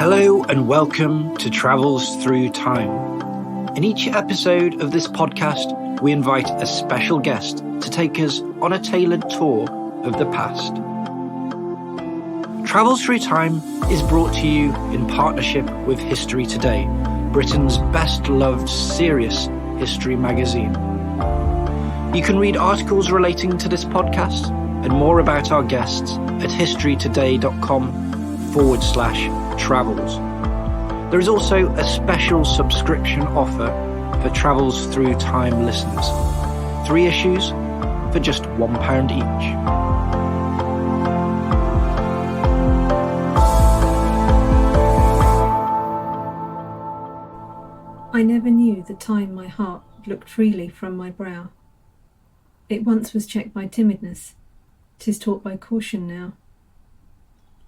Hello and welcome to Travels Through Time. In each episode of this podcast, we invite a special guest to take us on a tailored tour of the past. Travels Through Time is brought to you in partnership with History Today, Britain's best-loved serious history magazine. You can read articles relating to this podcast and more about our guests at historytoday.com/travels. There is also a special subscription offer for Travels Through Time listeners. 3 issues for just £1 each. I never knew the time my heart looked freely from my brow. It once was checked by timidness, 'tis taught by caution now.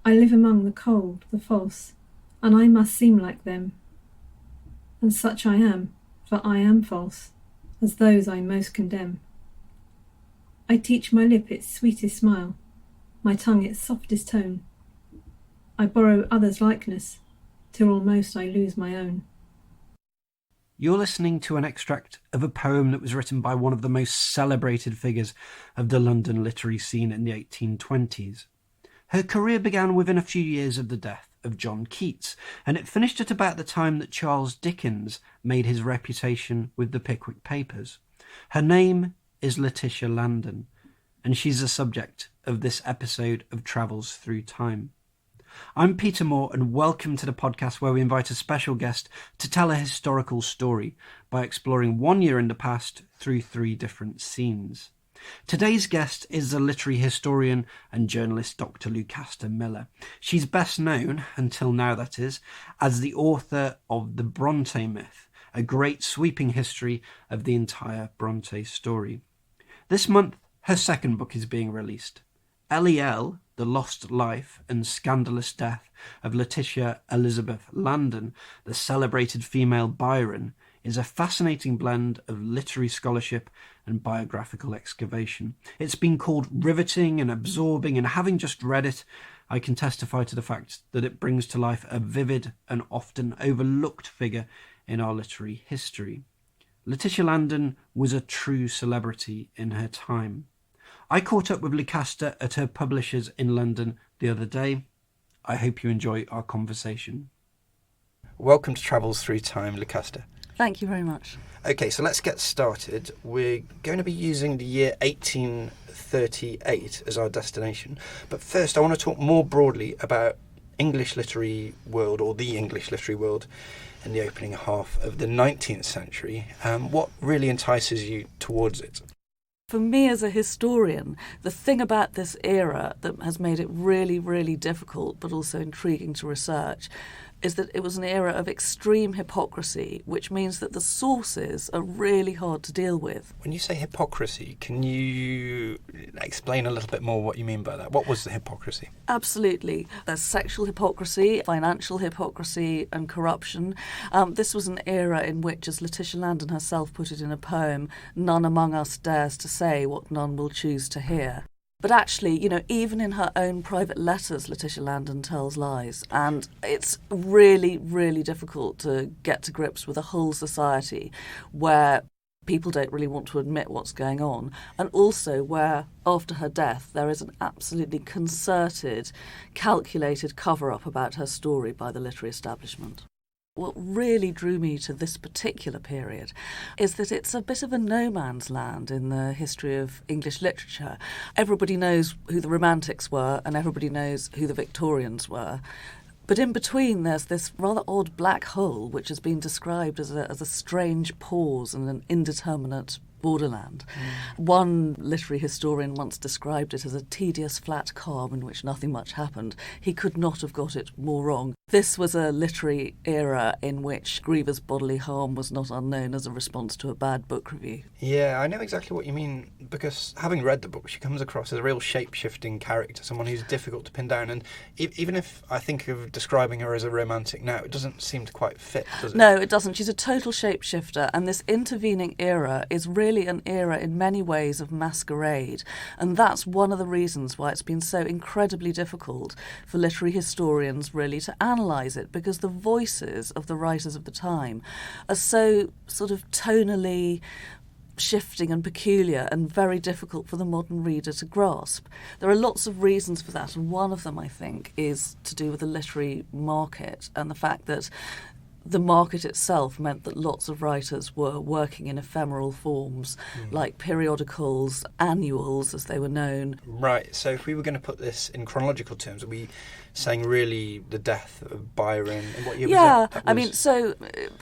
I live among the cold, the false, and I must seem like them. And such I am, for I am false, as those I most condemn. I teach my lip its sweetest smile, my tongue its softest tone. I borrow others' likeness, till almost I lose my own. You're listening to an extract of a poem that was written by one of the most celebrated figures of the London literary scene in the 1820s. Her career began within a few years of the death of John Keats, and it finished at about the time that Charles Dickens made his reputation with the Pickwick Papers. Her name is Letitia Landon, and she's the subject of this episode of Travels Through Time. I'm Peter Moore, and welcome to the podcast where we invite a special guest to tell a historical story by exploring one year in the past through 3 different scenes. Today's guest is the literary historian and journalist Dr Lucasta Miller. She's best known, until now that is, as the author of The Bronte Myth, a great sweeping history of the entire Bronte story. This month, her second book is being released. L.E.L, The Lost Life and Scandalous Death of Letitia Elizabeth Landon, the celebrated female Byron, is a fascinating blend of literary scholarship and biographical excavation. It's been called riveting and absorbing, and having just read it, I can testify to the fact that it brings to life a vivid and often overlooked figure in our literary history. Letitia Landon was a true celebrity in her time. I caught up with Lucasta at her publishers in London the other day. I hope you enjoy our conversation. Welcome to Travels Through Time, Lucasta. Thank you very much. Okay, so let's get started. We're going to be using the year 1838 as our destination. But first, I want to talk more broadly about English literary world, or the English literary world, in the opening half of the 19th century. What really entices you towards it? For me as a historian, the thing about this era that has made it really, really difficult but also intriguing to research is that it was an era of extreme hypocrisy, which means that the sources are really hard to deal with. When you say hypocrisy, can you explain a little bit more what you mean by that? What was the hypocrisy? Absolutely. There's sexual hypocrisy, financial hypocrisy and corruption. This was an era in which, as Letitia Landon herself put it in a poem, none among us dares to say what none will choose to hear. But actually, even in her own private letters, Letitia Landon tells lies. And it's really, really difficult to get to grips with a whole society where people don't really want to admit what's going on. And also where, after her death, there is an absolutely concerted, calculated cover-up about her story by the literary establishment. What really drew me to this particular period is that it's a bit of a no man's land in the history of English literature. Everybody knows who the Romantics were and everybody knows who the Victorians were. But in between, there's this rather odd black hole which has been described as a strange pause and an indeterminate borderland. One literary historian once described it as a tedious flat calm in which nothing much happened. He could not have got it more wrong. This was a literary era in which grievous bodily harm was not unknown as a response to a bad book review. Yeah, I know exactly what you mean, because having read the book, she comes across as a real shape-shifting character, someone who's difficult to pin down, and even if I think of describing her as a romantic now, it doesn't seem to quite fit, does it? No, it doesn't. She's a total shapeshifter, and this intervening era is really an era in many ways of masquerade, and that's one of the reasons why it's been so incredibly difficult for literary historians really to analyse analyse it because the voices of the writers of the time are so sort of tonally shifting and peculiar and very difficult for the modern reader to grasp. There are lots of reasons for that, and one of them, I think, is to do with the literary market and the fact that the market itself meant that lots of writers were working in ephemeral forms, like periodicals, annuals, as they were known. Right, so if we were going to put this in chronological terms, are we saying really the death of Byron? And what year was that? I mean, so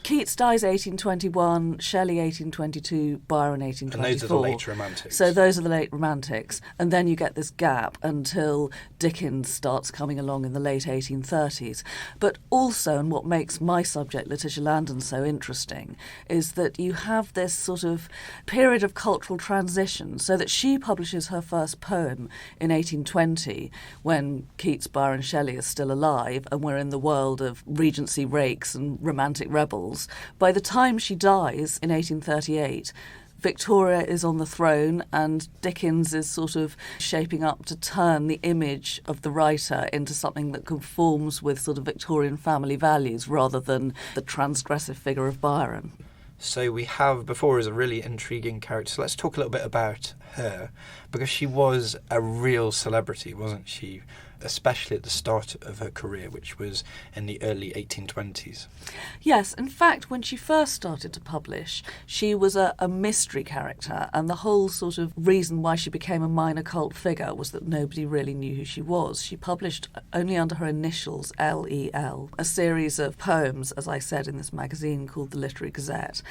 Keats dies 1821, Shelley 1822, Byron 1824. And those are the late Romantics. So those are the late Romantics. And then you get this gap until Dickens starts coming along in the late 1830s. But also, and what makes my subject, Letitia Landon, so interesting, is that you have this sort of period of cultural transition, so that she publishes her first poem in 1820 when Keats, Byron, Shelley are still alive and we're in the world of Regency rakes and romantic rebels. By the time she dies in 1838, Victoria is on the throne and Dickens is sort of shaping up to turn the image of the writer into something that conforms with sort of Victorian family values rather than the transgressive figure of Byron. So we have before us a really intriguing character. So let's talk a little bit about her, because she was a real celebrity, wasn't she? Especially at the start of her career, which was in the early 1820s. Yes, in fact, when she first started to publish, she was a mystery character, and the whole sort of reason why she became a minor cult figure was that nobody really knew who she was. She published only under her initials, L.E.L, a series of poems, as I said, in this magazine called the Literary Gazette.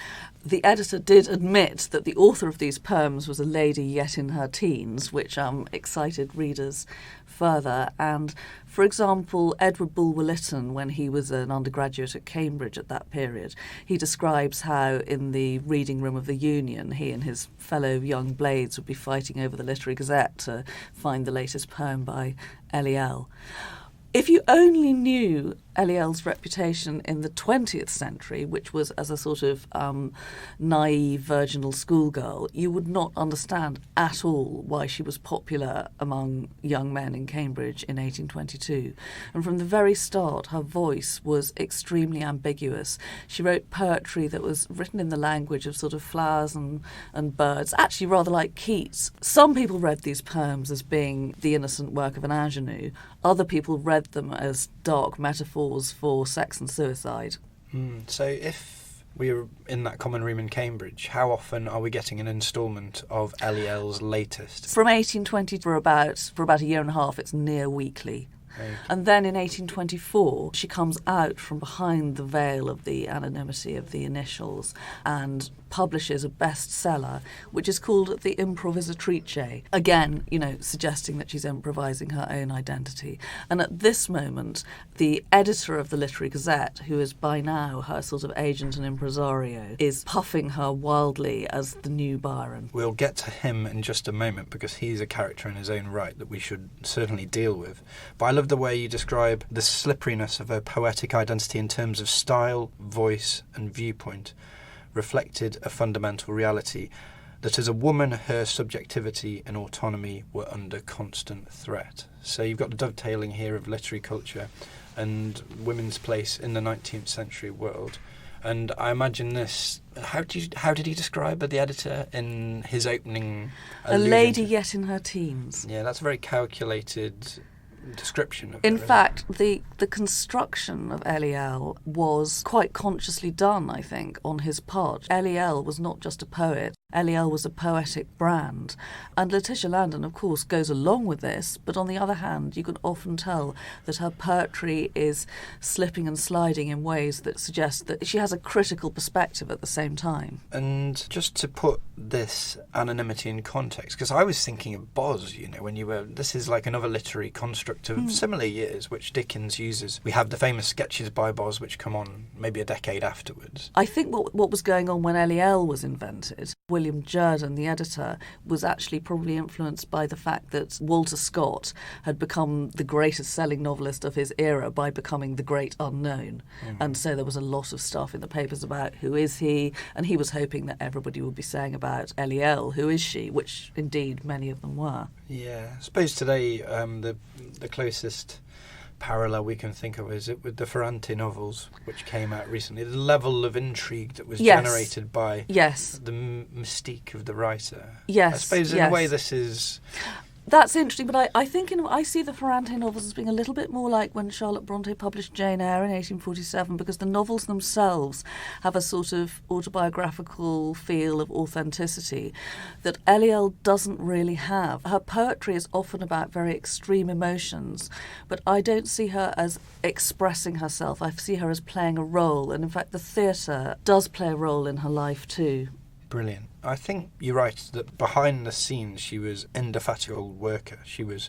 The editor did admit that the author of these poems was a lady yet in her teens, which excited readers further. And, for example, Edward Bulwer-Lytton, when he was an undergraduate at Cambridge at that period, he describes how in the reading room of the Union, he and his fellow young blades would be fighting over the Literary Gazette to find the latest poem by L.E.L. If you only knew L.E.L's reputation in the 20th century, which was as a sort of naive, virginal schoolgirl, you would not understand at all why she was popular among young men in Cambridge in 1822. And from the very start, her voice was extremely ambiguous. She wrote poetry that was written in the language of sort of flowers and birds, actually rather like Keats. Some people read these poems as being the innocent work of an ingenue. Other people read them as dark metaphors for sex and suicide. So if we're in that common room in Cambridge, how often are we getting an instalment of L.E.L's latest? From 1820 for about a year and a half, it's near weekly. Okay. And then in 1824, she comes out from behind the veil of the anonymity of the initials and publishes a bestseller, which is called The Improvisatrice. Again, suggesting that she's improvising her own identity. And at this moment, the editor of the Literary Gazette, who is by now her sort of agent and impresario, is puffing her wildly as the new Byron. We'll get to him in just a moment, because he's a character in his own right that we should certainly deal with. But I love the way you describe the slipperiness of her poetic identity in terms of style, voice and viewpoint, reflected a fundamental reality that as a woman her subjectivity and autonomy were under constant threat. So you've got the dovetailing here of literary culture and women's place in the 19th century world. And I imagine this, how did he describe her, the editor, in his opening A lady yet in her teens. Yeah, that's a very calculated description of In her, fact, the construction of L.E.L was quite consciously done, I think, on his part. L.E.L was not just a poet. L.E.L was a poetic brand. And Letitia Landon, of course, goes along with this, but on the other hand, you can often tell that her poetry is slipping and sliding in ways that suggest that she has a critical perspective at the same time. And just to put this anonymity in context, because I was thinking of Boz, this is like another literary construct of similar years, which Dickens uses. We have the famous sketches by Boz, which come on maybe a decade afterwards. I think what was going on when L.E.L was invented, William Jerdan, the editor, was actually probably influenced by the fact that Walter Scott had become the greatest selling novelist of his era by becoming the great unknown. And so there was a lot of stuff in the papers about who is he, and he was hoping that everybody would be saying about L.E.L, who is she, which indeed many of them were. Yeah, I suppose today the closest parallel we can think of is it with the Ferrante novels, which came out recently. The level of intrigue that was generated by the mystique of the writer. Yes, I suppose in a way this is... That's interesting, but I think I see the Ferrante novels as being a little bit more like when Charlotte Bronte published Jane Eyre in 1847, because the novels themselves have a sort of autobiographical feel of authenticity that L.E.L. doesn't really have. Her poetry is often about very extreme emotions, but I don't see her as expressing herself. I see her as playing a role, and in fact the theatre does play a role in her life too. Brilliant. I think you're right that behind the scenes she was an indefatigable worker. She was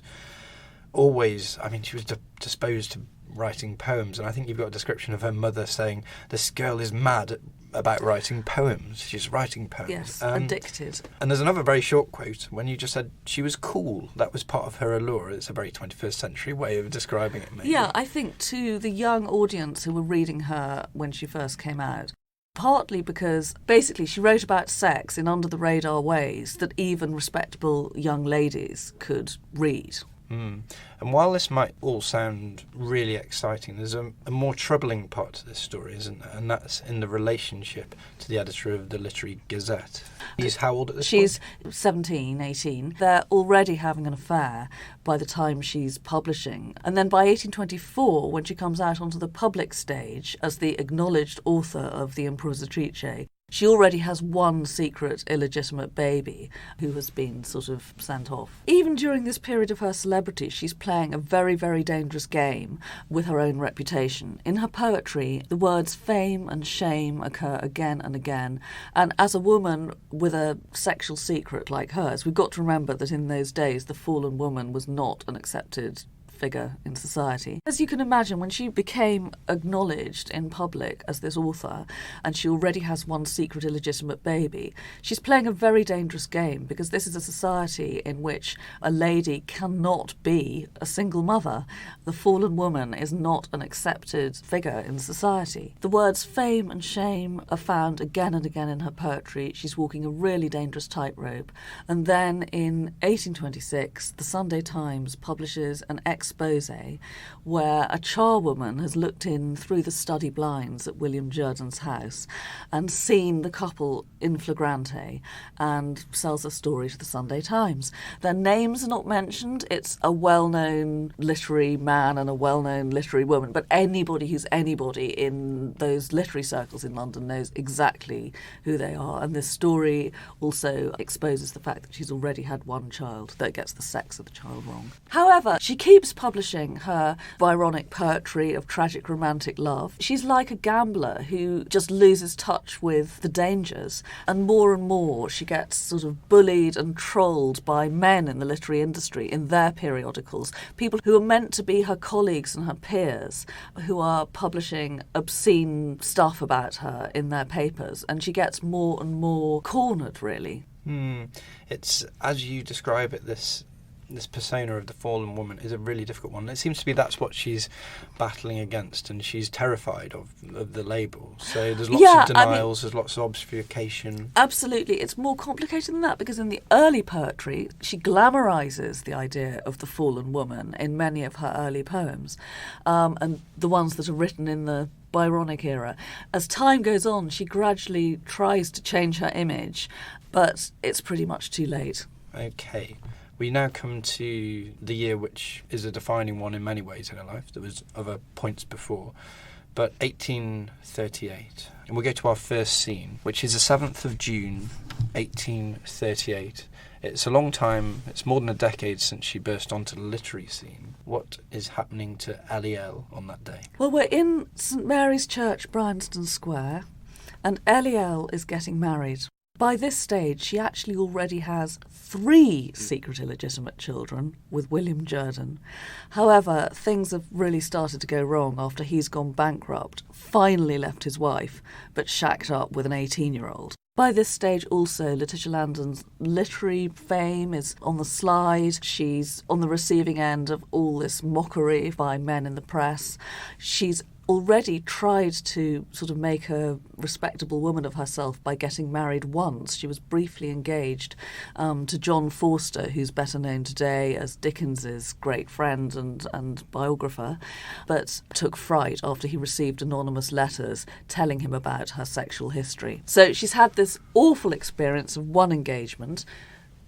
always, she was disposed to writing poems, and I think you've got a description of her mother saying, "This girl is mad about writing poems. She's writing poems." Yes, addicted. And there's another very short quote when you just said she was cool. That was part of her allure. It's a very 21st century way of describing it, maybe. Yeah, I think to the young audience who were reading her when she first came out, partly because basically she wrote about sex in under-the-radar ways that even respectable young ladies could read. And while this might all sound really exciting, there's a more troubling part to this story, isn't there? And that's in the relationship to the editor of the Literary Gazette. He's how old at this point? She's 17, 18. They're already having an affair by the time she's publishing. And then by 1824, when she comes out onto the public stage as the acknowledged author of the Improvisatrice, she already has one secret illegitimate baby who has been sort of sent off. Even during this period of her celebrity, she's playing a very, very dangerous game with her own reputation. In her poetry, the words fame and shame occur again and again. And as a woman with a sexual secret like hers, we've got to remember that in those days, the fallen woman was not an accepted figure in society. As you can imagine, when she became acknowledged in public as this author, and she already has one secret illegitimate baby, she's playing a very dangerous game, because this is a society in which a lady cannot be a single mother. The fallen woman is not an accepted figure in society. The words fame and shame are found again and again in her poetry. She's walking a really dangerous tightrope. And then in 1826, the Sunday Times publishes an expose where a charwoman has looked in through the study blinds at William Jerdan's house and seen the couple in flagrante, and sells a story to the Sunday Times. Their names are not mentioned. It's a well-known literary man and a well-known literary woman, but anybody who's anybody in those literary circles in London knows exactly who they are. And this story also exposes the fact that she's already had one child, that gets the sex of the child wrong. However, she keeps publishing her Byronic poetry of tragic romantic love. She's like a gambler who just loses touch with the dangers, and more she gets sort of bullied and trolled by men in the literary industry in their periodicals, people who are meant to be her colleagues and her peers, who are publishing obscene stuff about her in their papers, and she gets more and more cornered, really. It's, as you describe it, this persona of the fallen woman is a really difficult one. It seems to be that's what she's battling against, and she's terrified of the label. So there's lots of denials, there's lots of obfuscation. Absolutely. It's more complicated than that, because in the early poetry, she glamorises the idea of the fallen woman in many of her early poems, and the ones that are written in the Byronic era. As time goes on, she gradually tries to change her image, but it's pretty much too late. Okay. We now come to the year which is a defining one in many ways in her life. There was other points before, but 1838. And we'll go to our first scene, which is the 7th of June, 1838. It's a long time, it's more than a decade since she burst onto the literary scene. What is happening to L.E.L. on that day? Well, we're in St Mary's Church, Bryanston Square, and L.E.L. is getting married. By this stage, she actually already has 3 secret illegitimate children with William Jerdan. However, things have really started to go wrong after he's gone bankrupt, finally left his wife, but shacked up with an 18-year-old. By this stage also, Letitia Landon's literary fame is on the slide. She's on the receiving end of all this mockery by men in the press. She's already tried to sort of make a respectable woman of herself by getting married once. She was briefly engaged to John Forster, who's better known today as Dickens's great friend and biographer, but took fright after he received anonymous letters telling him about her sexual history. So she's had this awful experience of one engagement.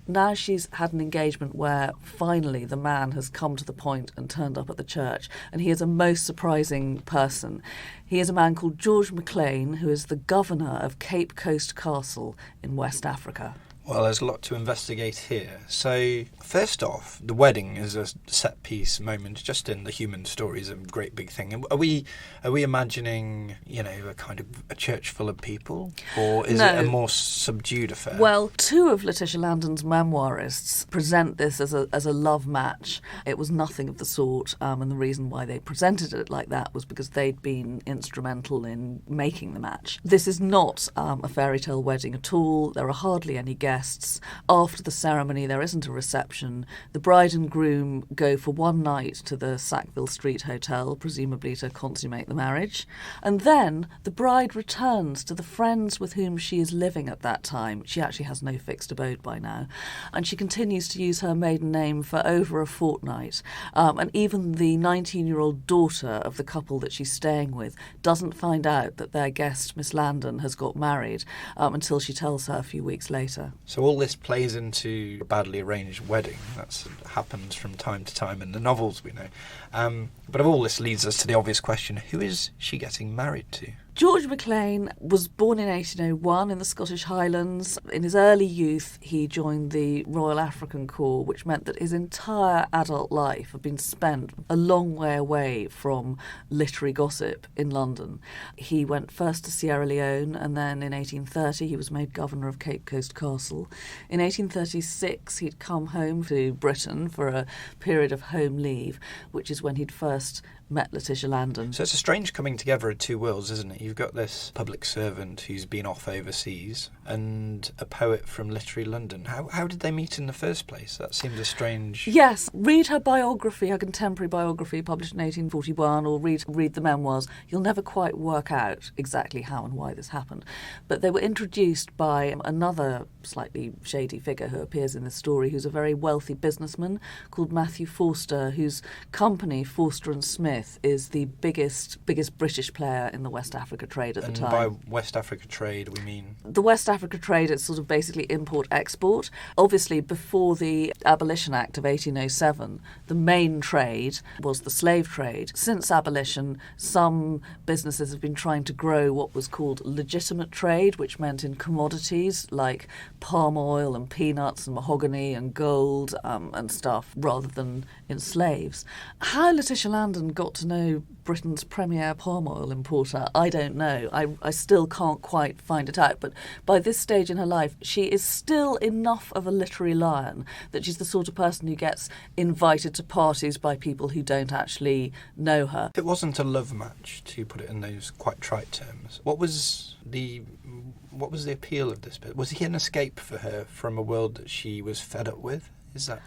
Now she's had an engagement where finally the man has come to the point and turned up at the church, and he is a most surprising person. He is a man called George MacLean, who is the governor of Cape Coast Castle in West Africa. Well, there's a lot to investigate here. So, first off, the wedding is a set-piece moment just in the human story is a great big thing. Are we imagining, a kind of a church full of people? Or is it a more subdued affair? Well, two of Letitia Landon's memoirists present this as a love match. It was nothing of the sort, and the reason why they presented it like that was because they'd been instrumental in making the match. This is not a fairy tale wedding at all. There are hardly any guests. After the ceremony, there isn't a reception. The bride and groom go for one night to the Sackville Street Hotel, presumably to consummate the marriage. And then the bride returns to the friends with whom she is living at that time. She actually has no fixed abode by now. And she continues to use her maiden name for over a fortnight. And even the 19-year-old daughter of the couple that she's staying with doesn't find out that their guest, Miss Landon, has got married until she tells her a few weeks later. So all this plays into a badly arranged wedding. That's happens from time to time in the novels we know. But all this leads us to the obvious question, who is she getting married to? George MacLean was born in 1801 in the Scottish Highlands. In his early youth, he joined the Royal African Corps, which meant that his entire adult life had been spent a long way away from literary gossip in London. He went first to Sierra Leone, and then in 1830 he was made governor of Cape Coast Castle. In 1836 he'd come home to Britain for a period of home leave, which is when he'd first met Letitia Landon. So it's a strange coming together of two worlds, isn't it? You've got this public servant who's been off overseas and a poet from literary London. How did they meet in the first place? That seems a strange... Yes, read her biography, her contemporary biography published in 1841, or read the memoirs. You'll never quite work out exactly how and why this happened. But they were introduced by another slightly shady figure who appears in the story, who's a very wealthy businessman called Matthew Forster, whose company, Forster and Smith, is the biggest British player in the West Africa trade at the time. And by West Africa trade, we mean? The West Africa trade is sort of basically import-export. Obviously, before the Abolition Act of 1807, the main trade was the slave trade. Since abolition, some businesses have been trying to grow what was called legitimate trade, which meant in commodities like palm oil and peanuts and mahogany and gold and stuff, rather than in slaves. How Letitia Landon got to know Britain's premier palm oil importer, I don't know. I still can't quite find it out. But by this stage in her life, she is still enough of a literary lion that she's the sort of person who gets invited to parties by people who don't actually know her. It wasn't a love match, to put it in those quite trite terms. What was the appeal of this bit? Was he an escape for her from a world that she was fed up with? Is that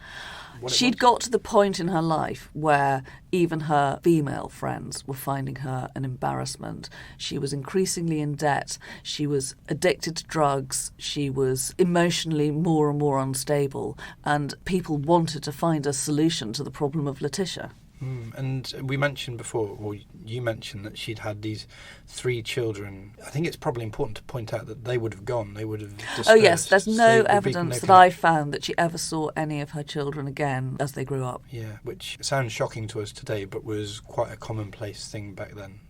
what it She'd was? got to the point in her life where even her female friends were finding her an embarrassment. She was increasingly in debt. She was addicted to drugs. She was emotionally more and more unstable. And people wanted to find a solution to the problem of Letitia. And we mentioned before, or you mentioned that she'd had these 3 children. I think it's probably important to point out that they would have gone. They would have dispersed. Oh yes, there's So no there'd be evidence no that I found that she ever saw any of her children again as they grew up. Yeah, which sounds shocking to us today, but was quite a commonplace thing back then.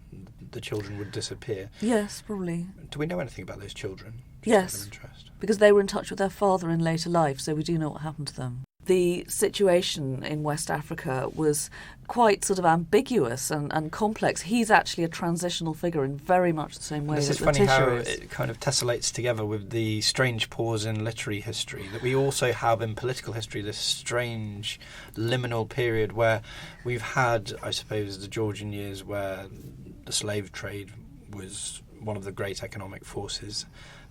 The children would disappear. Yes, probably. Do we know anything about those children? Just Yes. out of interest. Because they were in touch with their father in later life, so we do know what happened to them. The situation in West Africa was quite sort of ambiguous and complex. He's actually a transitional figure in very much the same way This that is funny Letitia how is. it kind of tessellates together with the strange pause in literary history that we also have in political history, this strange liminal period where we've had, I suppose, the Georgian years where the slave trade was one of the great economic forces.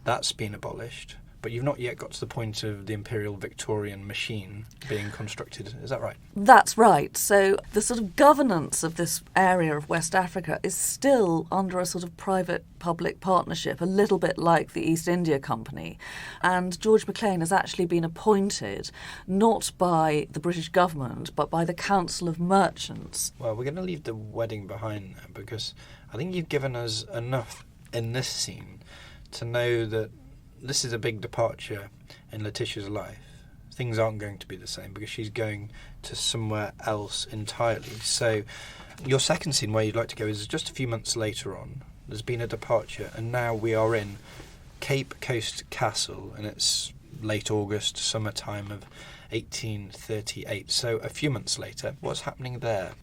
That's been abolished. but you've not yet got to the point of the Imperial Victorian machine being constructed. Is that right? That's right. So the sort of governance of this area of West Africa is still under a sort of private-public partnership, a little bit like the East India Company. And George Maclean has actually been appointed not by the British government, but by the Council of Merchants. Well, we're going to leave the wedding behind there, because I think you've given us enough in this scene to know that this is a big departure in Letitia's life. Things aren't going to be the same because she's going to somewhere else entirely. So your second scene where you'd like to go is just a few months later on. There's been a departure, and now we are in Cape Coast Castle, and it's late August, summertime of 1838. So a few months later, what's happening there?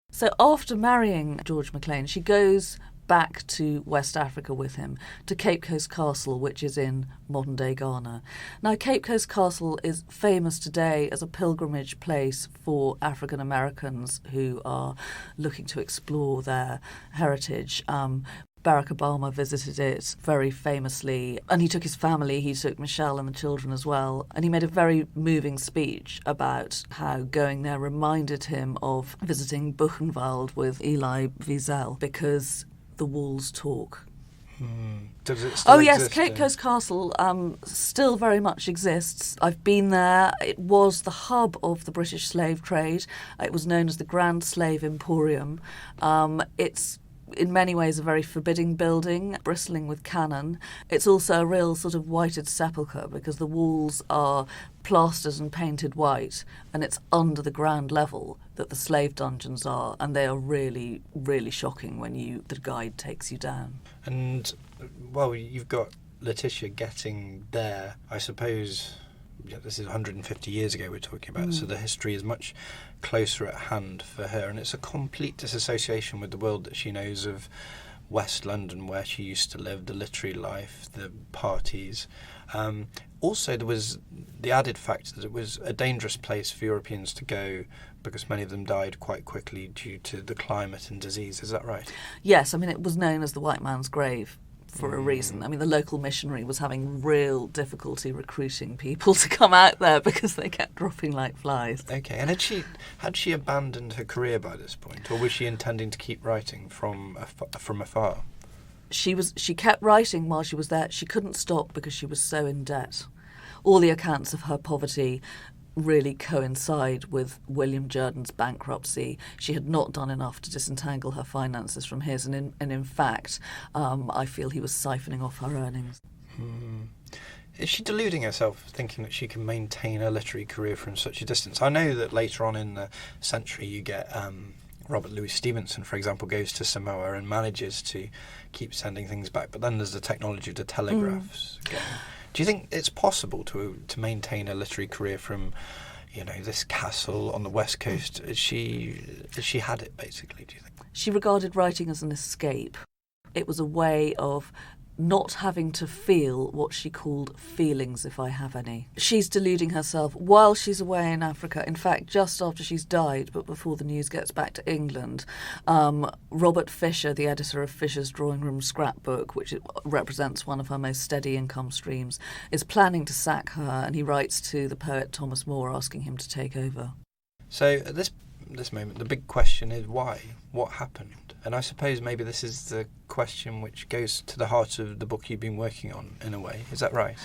So after marrying George Maclean, she goes back to West Africa with him, to Cape Coast Castle, which is in modern-day Ghana. Now, Cape Coast Castle is famous today as a pilgrimage place for African Americans who are looking to explore their heritage. Barack Obama visited it very famously, and he took his family, he took Michelle and the children as well, and he made a very moving speech about how going there reminded him of visiting Buchenwald with L.E.L, because the walls talk. Does it still exist? Cape Coast Castle still very much exists. I've been there. It was the hub of the British slave trade. It was known as the Grand Slave Emporium. It's in many ways a very forbidding building, bristling with cannon. It's also a real sort of whited sepulchre because the walls are plastered and painted white, and it's under the ground level that the slave dungeons are, and they are really, really shocking when the guide takes you down. And, well, you've got Letitia getting there, I suppose. Yeah, this is 150 years ago we're talking about, so the history is much closer at hand for her, and it's a complete disassociation with the world that she knows of West London, where she used to live, the literary life, the parties. Also, there was the added fact that it was a dangerous place for Europeans to go because many of them died quite quickly due to the climate and disease. Is that right? Yes, I mean, it was known as the white man's grave for a reason. I mean, the local missionary was having real difficulty recruiting people to come out there because they kept dropping like flies. Okay, and had she abandoned her career by this point, or was she intending to keep writing from afar? She kept writing while she was there. She couldn't stop because she was so in debt. All the accounts of her poverty really coincide with William Jerdan's bankruptcy. She had not done enough to disentangle her finances from his, and in fact, I feel he was siphoning off her earnings. Is she deluding herself, thinking that she can maintain a literary career from such a distance? I know that later on in the century you get Robert Louis Stevenson, for example, goes to Samoa and manages to keep sending things back, but then there's the technology of the telegraphs going. Do you think it's possible to maintain a literary career from, this castle on the west coast? Has she had it, basically, do you think? She regarded writing as an escape. It was a way of not having to feel what she called feelings, if I have any. She's deluding herself while she's away in Africa. In fact, just after she's died, but before the news gets back to England, Robert Fisher, the editor of Fisher's Drawing Room Scrapbook, which represents one of her most steady income streams, is planning to sack her, and he writes to the poet Thomas Moore asking him to take over. So at this moment, the big question is why? What happened? And I suppose maybe this is the question which goes to the heart of the book you've been working on, in a way. Is that right?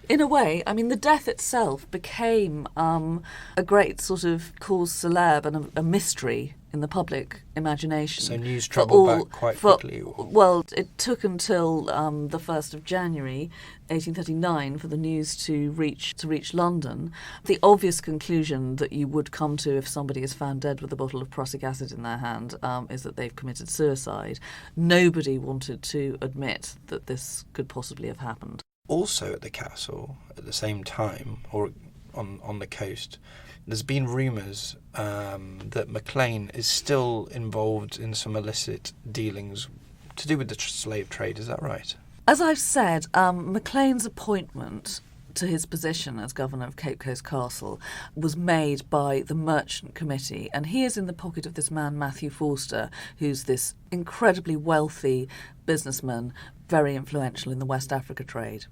In a way. I mean, the death itself became a great sort of cause célèbre and a mystery in the public imagination. So news travelled back quite quickly? Well, it took until the 1st of January 1839 for the news to reach London. The obvious conclusion that you would come to if somebody is found dead with a bottle of prussic acid in their hand is that they've committed suicide. Nobody wanted to admit that this could possibly have happened. Also at the castle, at the same time, or on the coast, there's been rumours that Maclean is still involved in some illicit dealings to do with the slave trade. Is that right? As I've said, Maclean's appointment to his position as governor of Cape Coast Castle was made by the Merchant Committee, and he is in the pocket of this man Matthew Forster, who's this incredibly wealthy businessman, very influential in the West Africa trade.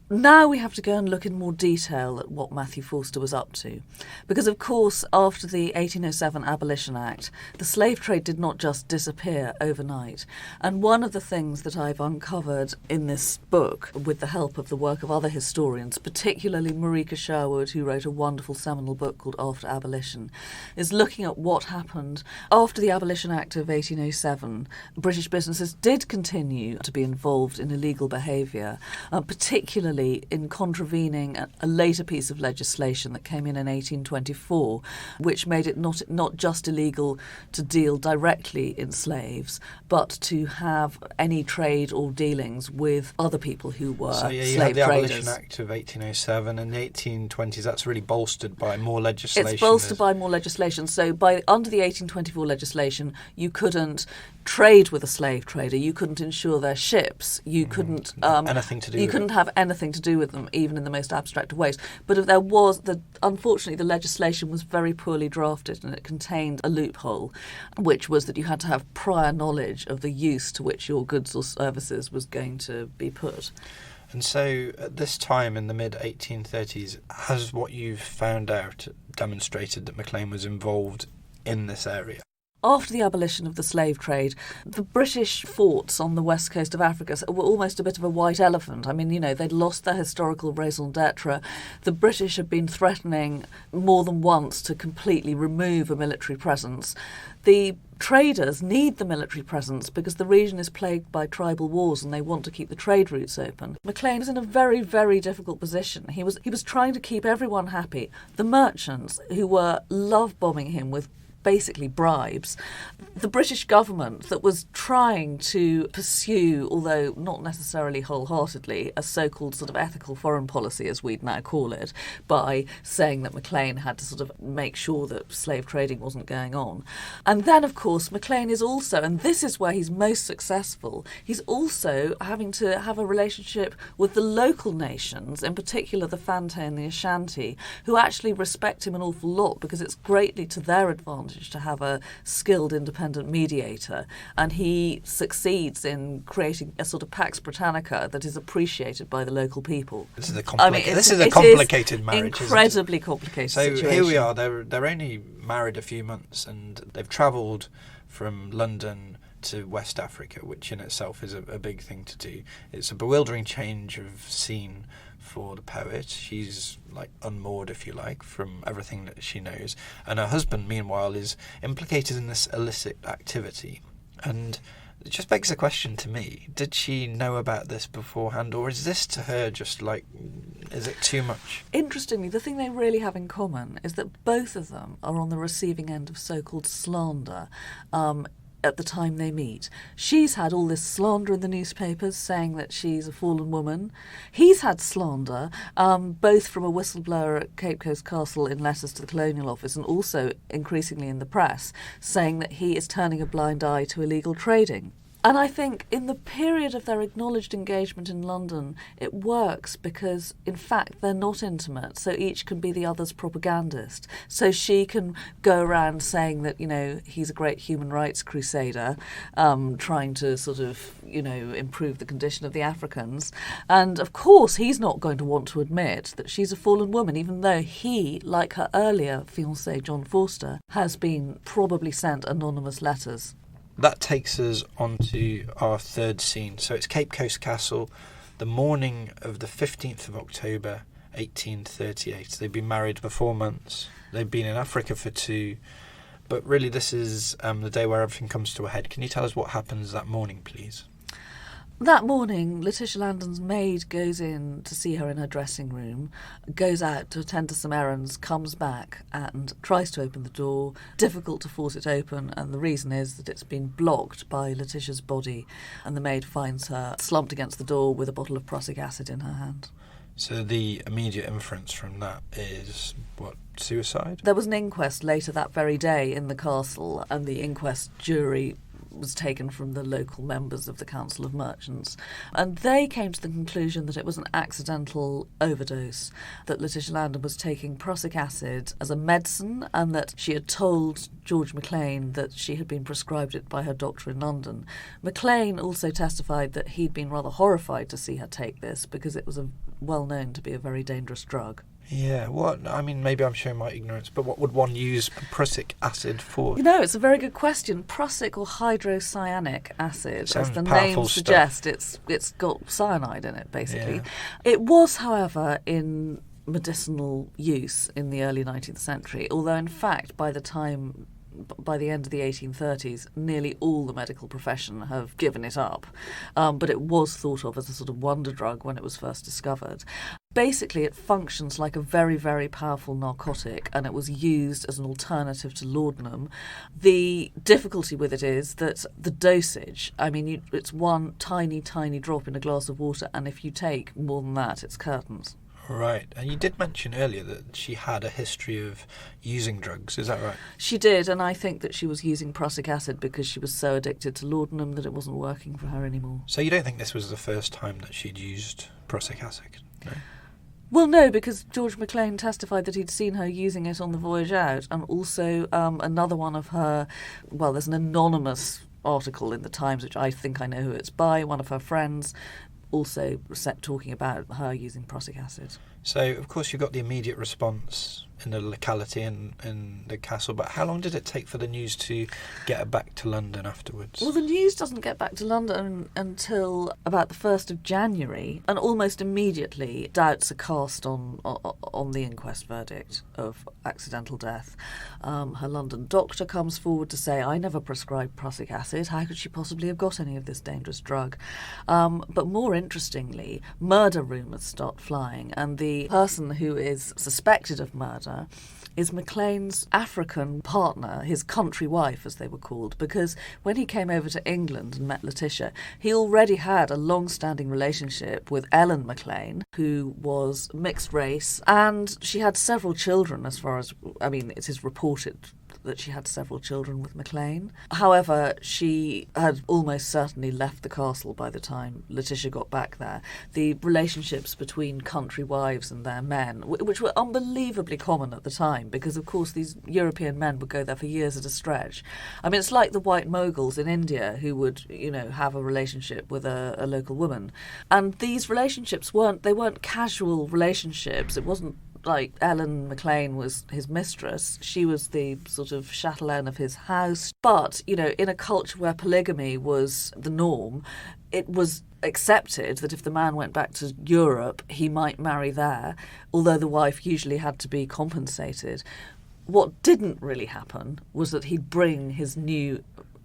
Now we have to go and look in more detail at what Matthew Forster was up to. Because, of course, after the 1807 Abolition Act, the slave trade did not just disappear overnight. And one of the things that I've uncovered in this book, with the help of the work of other historians, particularly Marika Sherwood, who wrote a wonderful seminal book called After Abolition, is looking at what happened after the Abolition Act of 1807. British businesses did continue to be involved in illegal behaviour, particularly in contravening a later piece of legislation that came in 1824, which made it not just illegal to deal directly in slaves, but to have any trade or dealings with other people who were so, yeah, you slave had the traders. Abolition Act of 1807 and the 1820s. That's really bolstered by more legislation. It's bolstered by more legislation. So under the 1824 legislation, you couldn't trade with a slave trader. You couldn't insure their ships. You couldn't anything to do. You with couldn't it. have anything to do with them, even in the most abstract of ways. But if there was, unfortunately, the legislation was very poorly drafted, and it contained a loophole, which was that you had to have prior knowledge of the use to which your goods or services was going to be put. And so, at this time in the mid-1830s, has what you've found out demonstrated that MacLean was involved in this area? After the abolition of the slave trade, the British forts on the west coast of Africa were almost a bit of a white elephant. I mean, they'd lost their historical raison d'etre. The British had been threatening more than once to completely remove a military presence. The traders need the military presence because the region is plagued by tribal wars and they want to keep the trade routes open. MacLean was in a very, very difficult position. He was trying to keep everyone happy. The merchants, who were love-bombing him with basically bribes, the British government that was trying to pursue, although not necessarily wholeheartedly, a so-called sort of ethical foreign policy, as we'd now call it, by saying that MacLean had to sort of make sure that slave trading wasn't going on. And then, of course, MacLean is also, and this is where he's most successful, he's also having to have a relationship with the local nations, in particular the Fante and the Ashanti, who actually respect him an awful lot because it's greatly to their advantage to have a skilled independent mediator, and he succeeds in creating a sort of Pax Britannica that is appreciated by the local people. This is a complicated marriage. Incredibly complicated situation. So here we are. They're only married a few months, and they've travelled from London to West Africa, which in itself is a big thing to do. It's a bewildering change of scene for the poet. She's like unmoored, if you like, from everything that she knows, and her husband, meanwhile, is implicated in this illicit activity. And it just begs the question to me, did she know about this beforehand, or is this to her just like, is it too much? Interestingly, the thing they really have in common is that both of them are on the receiving end of so-called slander at the time they meet. She's had all this slander in the newspapers saying that she's a fallen woman. He's had slander, both from a whistleblower at Cape Coast Castle in letters to the Colonial Office and also increasingly in the press, saying that he is turning a blind eye to illegal trading. And I think in the period of their acknowledged engagement in London, it works because, in fact, they're not intimate, so each can be the other's propagandist. So she can go around saying that, he's a great human rights crusader, trying to sort of, improve the condition of the Africans. And, of course, he's not going to want to admit that she's a fallen woman, even though he, like her earlier fiancé, John Forster, has been probably sent anonymous letters. That takes us on to our third scene. So it's Cape Coast Castle, the morning of the 15th of October, 1838. They've been married for 4 months. They've been in Africa for 2. But really this is the day where everything comes to a head. Can you tell us what happens that morning, please? That morning, Letitia Landon's maid goes in to see her in her dressing room, goes out to attend to some errands, comes back and tries to open the door. Difficult to force it open, and the reason is that it's been blocked by Letitia's body, and the maid finds her slumped against the door with a bottle of prussic acid in her hand. So the immediate inference from that is, suicide? There was an inquest later that very day in the castle, and the inquest jury was taken from the local members of the Council of Merchants, and they came to the conclusion that it was an accidental overdose, that Letitia Landon was taking prussic acid as a medicine, and that she had told George MacLean that she had been prescribed it by her doctor in London. MacLean also testified that he'd been rather horrified to see her take this because it was a well known to be a very dangerous drug. Yeah, what? I mean, maybe I'm showing my ignorance, but what would one use prussic acid for? You know, it's a very good question. Prussic or hydrocyanic acid, Sounds as the powerful name stuff. suggests, it's got cyanide in it, basically. Yeah. It was, however, in medicinal use in the early 19th century, although in fact by the end of the 1830s, nearly all the medical profession have given it up. But it was thought of as a sort of wonder drug when it was first discovered. Basically, it functions like a very, very powerful narcotic, and it was used as an alternative to laudanum. The difficulty with it is that the dosage, I mean, it's one tiny, tiny drop in a glass of water, and if you take more than that, it's curtains. Right. And you did mention earlier that she had a history of using drugs. Is that right? She did, and I think that she was using prussic acid because she was so addicted to laudanum that it wasn't working for her anymore. So you don't think this was the first time that she'd used prussic acid? No? Well, no, because George MacLean testified that he'd seen her using it on the voyage out, and also another one of her, well, there's an anonymous article in the Times, which I think I know who it's by, one of her friends, also talking about her using prussic acid. So, of course, you got the immediate response in the locality in the castle, but how long did it take for the news to get her back to London afterwards? Well, the news doesn't get back to London until about the 1st of January, and almost immediately doubts are cast on the inquest verdict of accidental death. Her London doctor comes forward to say, I never prescribed prussic acid. How could she possibly have got any of this dangerous drug? But more interestingly, murder rumours start flying, and the person who is suspected of murder is MacLean's African partner, his country wife, as they were called, because when he came over to England and met Letitia, he already had a long-standing relationship with Ellen MacLean, who was mixed race, and she had several children, as far as, I mean, it is reported that she had several children with MacLean. However, she had almost certainly left the castle by the time Letitia got back there. The relationships between country wives and their men, which were unbelievably common at the time, because of course these European men would go there for years at a stretch. I mean, it's like the white moguls in India who would, have a relationship with a local woman. And these relationships weren't casual relationships. It wasn't like Ellen MacLean was his mistress. She was the sort of chatelaine of his house. But, in a culture where polygamy was the norm, it was accepted that if the man went back to Europe, he might marry there, although the wife usually had to be compensated. What didn't really happen was that he'd bring his new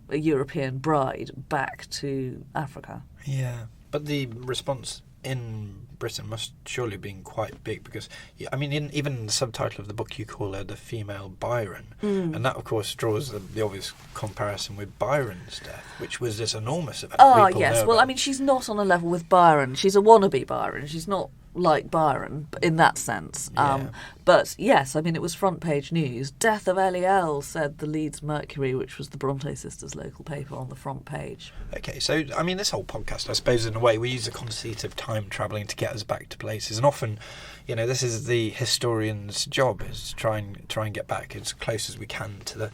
European bride back to Africa. Yeah, but the response in Britain must surely have been quite big, because, I mean, even in the subtitle of the book you call her the female Byron, and that, of course, draws the obvious comparison with Byron's death, which was this enormous event. Yes. Well, I mean, she's not on a level with Byron. She's a wannabe Byron. She's not like Byron in that sense. Yeah. But yes, I mean, it was front page news. Death of L.E.L, said the Leeds Mercury, which was the Bronte sisters' local paper, on the front page. Okay, so, I mean, this whole podcast, I suppose, in a way, we use the conceit of time travelling to get us back to places. And often, this is the historian's job, is try and get back as close as we can to the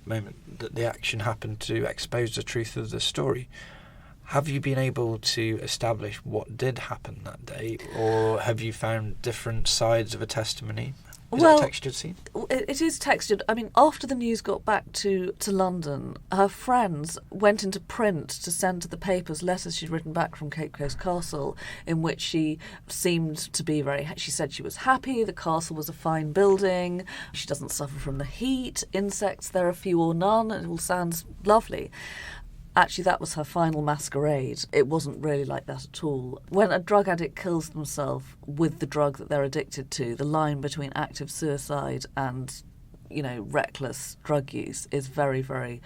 moment that the action happened, to expose the truth of the story. Have you been able to establish what did happen that day, or have you found different sides of a testimony? Is it a textured scene? It is textured. I mean, after the news got back to London, her friends went into print to send to the papers letters she'd written back from Cape Coast Castle, in which she seemed to be she said she was happy, the castle was a fine building, she doesn't suffer from the heat, insects there are few or none, it all sounds lovely. Actually, that was her final masquerade. It wasn't really like that at all. When a drug addict kills themselves with the drug that they're addicted to, the line between active suicide and, reckless drug use is very, very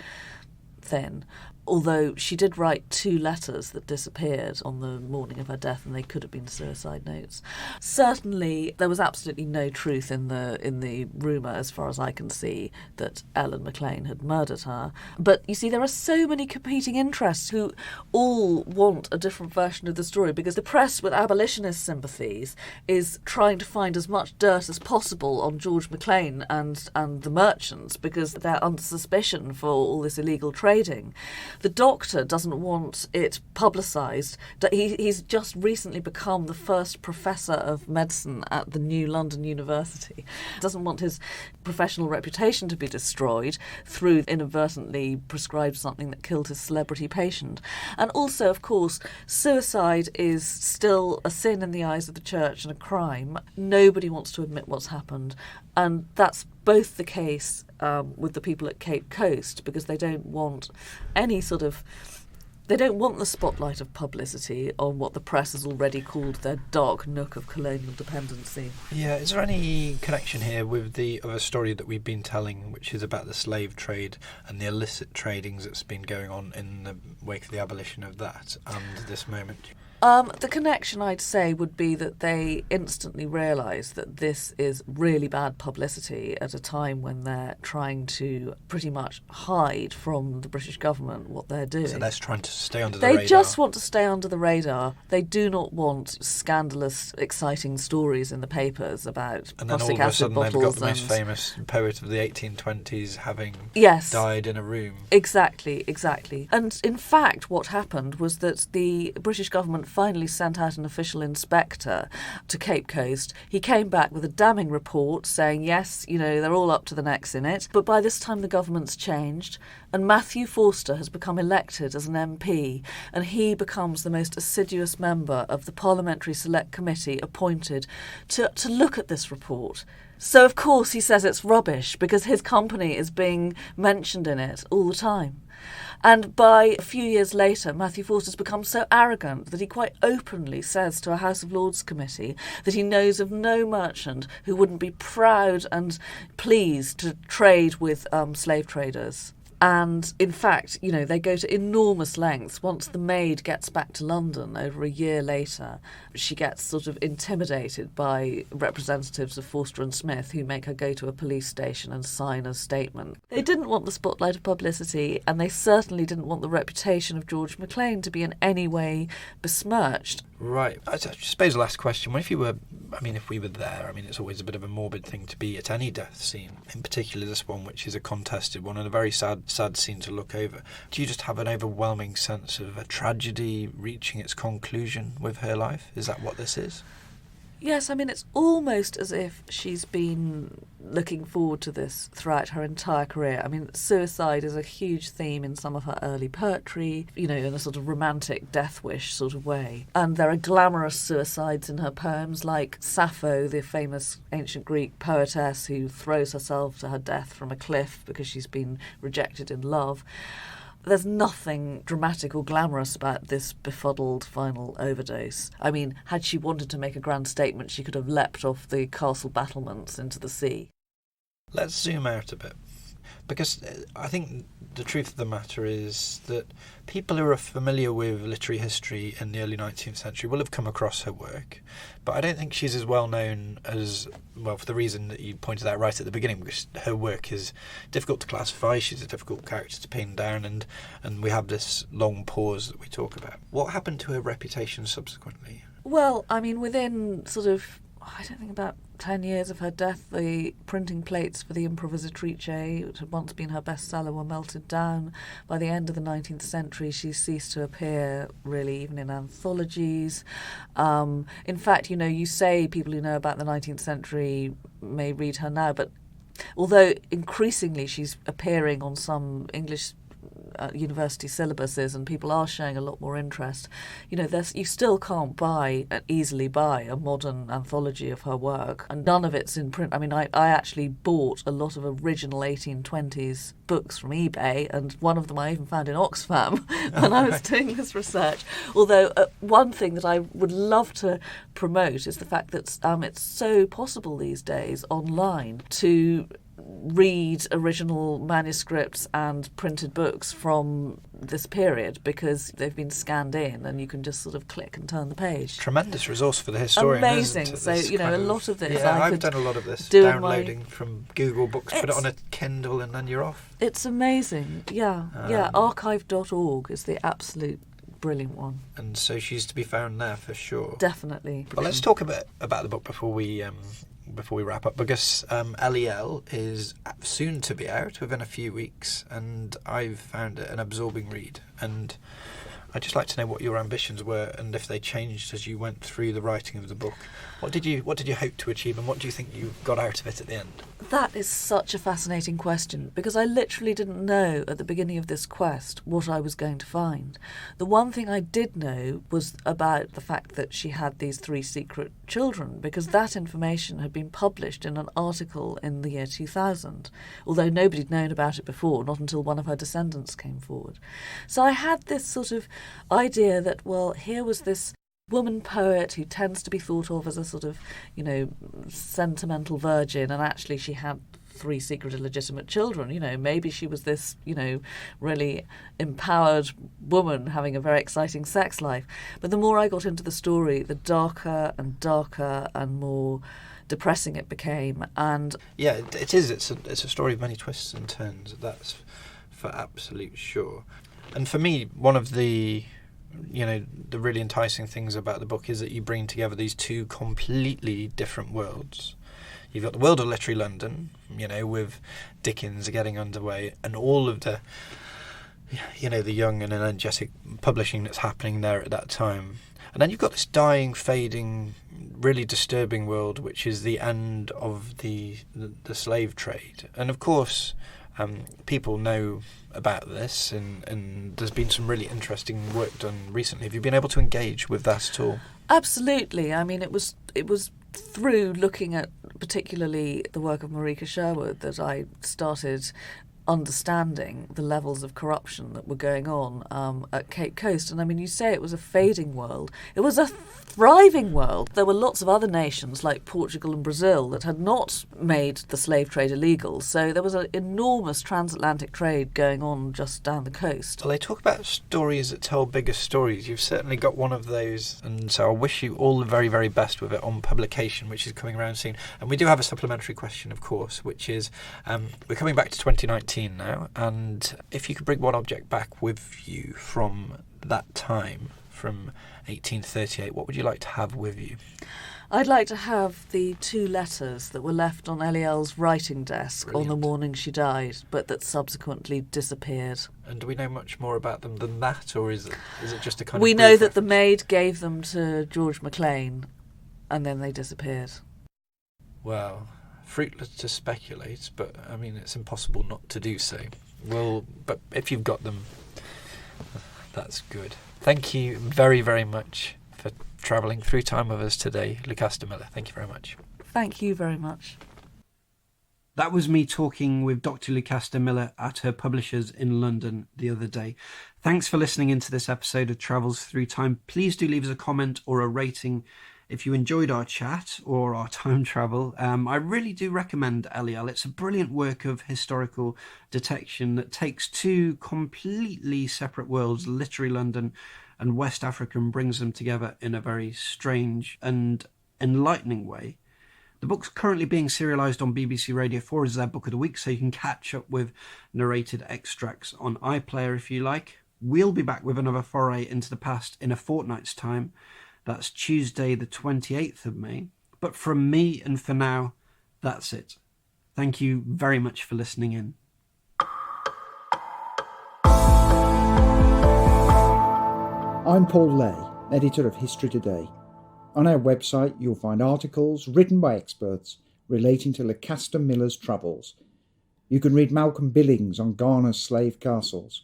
thin. Although she did write 2 letters that disappeared on the morning of her death, and they could have been suicide notes. Certainly, there was absolutely no truth in the rumour, as far as I can see, that Ellen MacLean had murdered her. But you see, there are so many competing interests who all want a different version of the story, because the press with abolitionist sympathies is trying to find as much dirt as possible on George MacLean and the merchants, because they're under suspicion for all this illegal trading. The doctor doesn't want it publicised. He's just recently become the first professor of medicine at the new London University. Doesn't want his professional reputation to be destroyed through inadvertently prescribed something that killed his celebrity patient. And also, of course, suicide is still a sin in the eyes of the church and a crime. Nobody wants to admit what's happened. And that's both the case with the people at Cape Coast, because they don't want they don't want the spotlight of publicity on what the press has already called their dark nook of colonial dependency. Yeah, is there any connection here with the other story that we've been telling, which is about the slave trade and the illicit tradings that's been going on in the wake of the abolition of that and this moment? The connection, I'd say, would be that they instantly realise that this is really bad publicity at a time when they're trying to pretty much hide from the British government what they're doing. So they're trying to stay under the radar. They just want to stay under the radar. They do not want scandalous, exciting stories in the papers about and then prussic all of a acid sudden they've got bottles the most famous poet of the 1820s having died in a room. Exactly. And in fact, what happened was that the British government finally sent out an official inspector to Cape Coast. He came back with a damning report saying, yes, they're all up to the necks in it. But by this time the government's changed, and Matthew Forster has become elected as an MP, and he becomes the most assiduous member of the Parliamentary Select Committee appointed to look at this report. So, of course, he says it's rubbish because his company is being mentioned in it all the time. And by a few years later, Matthew Forster's become so arrogant that he quite openly says to a House of Lords committee that he knows of no merchant who wouldn't be proud and pleased to trade with slave traders. And in fact, they go to enormous lengths. Once the maid gets back to London over a year later, she gets sort of intimidated by representatives of Forster and Smith who make her go to a police station and sign a statement. They didn't want the spotlight of publicity, and they certainly didn't want the reputation of George Maclean to be in any way besmirched. Right. I suppose the last question, if we were there, it's always a bit of a morbid thing to be at any death scene, in particular this one, which is a contested one and a very sad scene to look over. Do you just have an overwhelming sense of a tragedy reaching its conclusion with her life? Is that what this is? Yes, it's almost as if she's been looking forward to this throughout her entire career. Suicide is a huge theme in some of her early poetry, in a sort of romantic death wish sort of way. And there are glamorous suicides in her poems, like Sappho, the famous ancient Greek poetess who throws herself to her death from a cliff because she's been rejected in love. There's nothing dramatic or glamorous about this befuddled final overdose. Had she wanted to make a grand statement, she could have leapt off the castle battlements into the sea. Let's zoom out a bit, because I think the truth of the matter is that people who are familiar with literary history in the early 19th century will have come across her work, but I don't think she's as well known as, well, for the reason that you pointed out right at the beginning, because her work is difficult to classify, she's a difficult character to pin down, and we have this long pause that we talk about. What happened to her reputation subsequently? Well, within sort of, I don't think about 10 years of her death, the printing plates for the Improvisatrice, which had once been her bestseller, were melted down. By the end of the 19th century, she ceased to appear, really, even in anthologies. In fact, you say people who know about the 19th century may read her now, but although increasingly she's appearing on some English university syllabuses and people are showing a lot more interest, you still can't easily buy a modern anthology of her work, and none of it's in print. I actually bought a lot of original 1820s books from eBay, and one of them I even found in Oxfam when I was doing this research. Although one thing that I would love to promote is the fact that it's so possible these days online to read original manuscripts and printed books from this period, because they've been scanned in and you can just sort of click and turn the page. Tremendous resource for the historian. Amazing. Isn't it? So a lot of this I've done a lot of this, downloading from Google Books, put it on a Kindle and then you're off. It's amazing. Archive.org is the absolute brilliant one. And so she's to be found there for sure. Definitely. Well, let's talk a bit about the book before we before we wrap up, because L.E.L. is soon to be out within a few weeks, and I've found it an absorbing read. And I'd just like to know what your ambitions were and if they changed as you went through the writing of the book. What did you hope to achieve, and what do you think you got out of it at the end? That is such a fascinating question, because I literally didn't know at the beginning of this quest what I was going to find. The one thing I did know was about the fact that she had these 3 secret children, because that information had been published in an article in the year 2000, although nobody had known about it before, not until one of her descendants came forward. So I had this sort of idea that, well, here was this woman poet who tends to be thought of as a sort of, sentimental virgin, and actually she had 3 secret illegitimate children. Maybe she was this, really empowered woman having a very exciting sex life. But the more I got into the story, the darker and more depressing it became. And yeah, it is. It's a story of many twists and turns. That's for absolute sure. And for me, one of the really enticing things about the book is that you bring together these 2 completely different worlds. You've got the world of literary London, with Dickens getting underway, and all of the, the young and energetic publishing that's happening there at that time. And then you've got this dying, fading, really disturbing world, which is the end of the slave trade. And of course, people know about this, and there's been some really interesting work done recently. Have you been able to engage with that at all? Absolutely. I mean, it was through looking at particularly the work of Marika Sherwood that I started understanding the levels of corruption that were going on at Cape Coast. And I mean, you say it was a fading world. It was a thriving world. There were lots of other nations like Portugal and Brazil that had not made the slave trade illegal. So there was an enormous transatlantic trade going on just down the coast. Well, they talk about stories that tell bigger stories. You've certainly got one of those. And so I wish you all the very, very best with it on publication, which is coming around soon. And we do have a supplementary question, of course, which is we're coming back to 2019 now, and if you could bring one object back with you from that time, from 1838, what would you like to have with you? I'd like to have the 2 letters that were left on L.E.L's writing desk on the morning she died, but that subsequently disappeared. And do we know much more about them than that, or is it just a kind of... We know that the maid gave them to George MacLean, and then they disappeared. Well, fruitless to speculate, but I mean, it's impossible not to do so. Well, but if you've got them, that's good. Thank you very, very much for travelling through time with us today, Lucasta Miller. Thank you very much. Thank you very much. That was me talking with Dr. Lucasta Miller at her publishers in London the other day. Thanks for listening into this episode of Travels Through Time. Please do leave us a comment or a rating if you enjoyed our chat or our time travel. I really do recommend L.E.L. It's a brilliant work of historical detection that takes 2 completely separate worlds, literary London and West Africa, and brings them together in a very strange and enlightening way. The book's currently being serialised on BBC Radio 4 as their book of the week, so you can catch up with narrated extracts on iPlayer if you like. We'll be back with another foray into the past in a fortnight's time. That's Tuesday the 28th of May. But from me and for now, that's it. Thank you very much for listening in. I'm Paul Lay, editor of History Today. On our website, you'll find articles written by experts relating to Lucasta Miller's travels. You can read Malcolm Billings on Ghana's slave castles,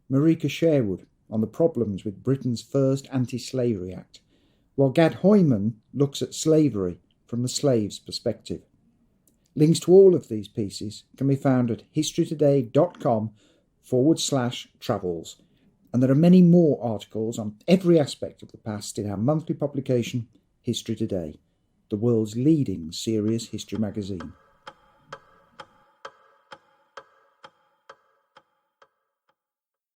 Marika Sherwood on the problems with Britain's first Anti-Slavery Act, while Gad Hoyman looks at slavery from the slave's perspective. Links to all of these pieces can be found at historytoday.com/travels. And there are many more articles on every aspect of the past in our monthly publication, History Today, the world's leading serious history magazine.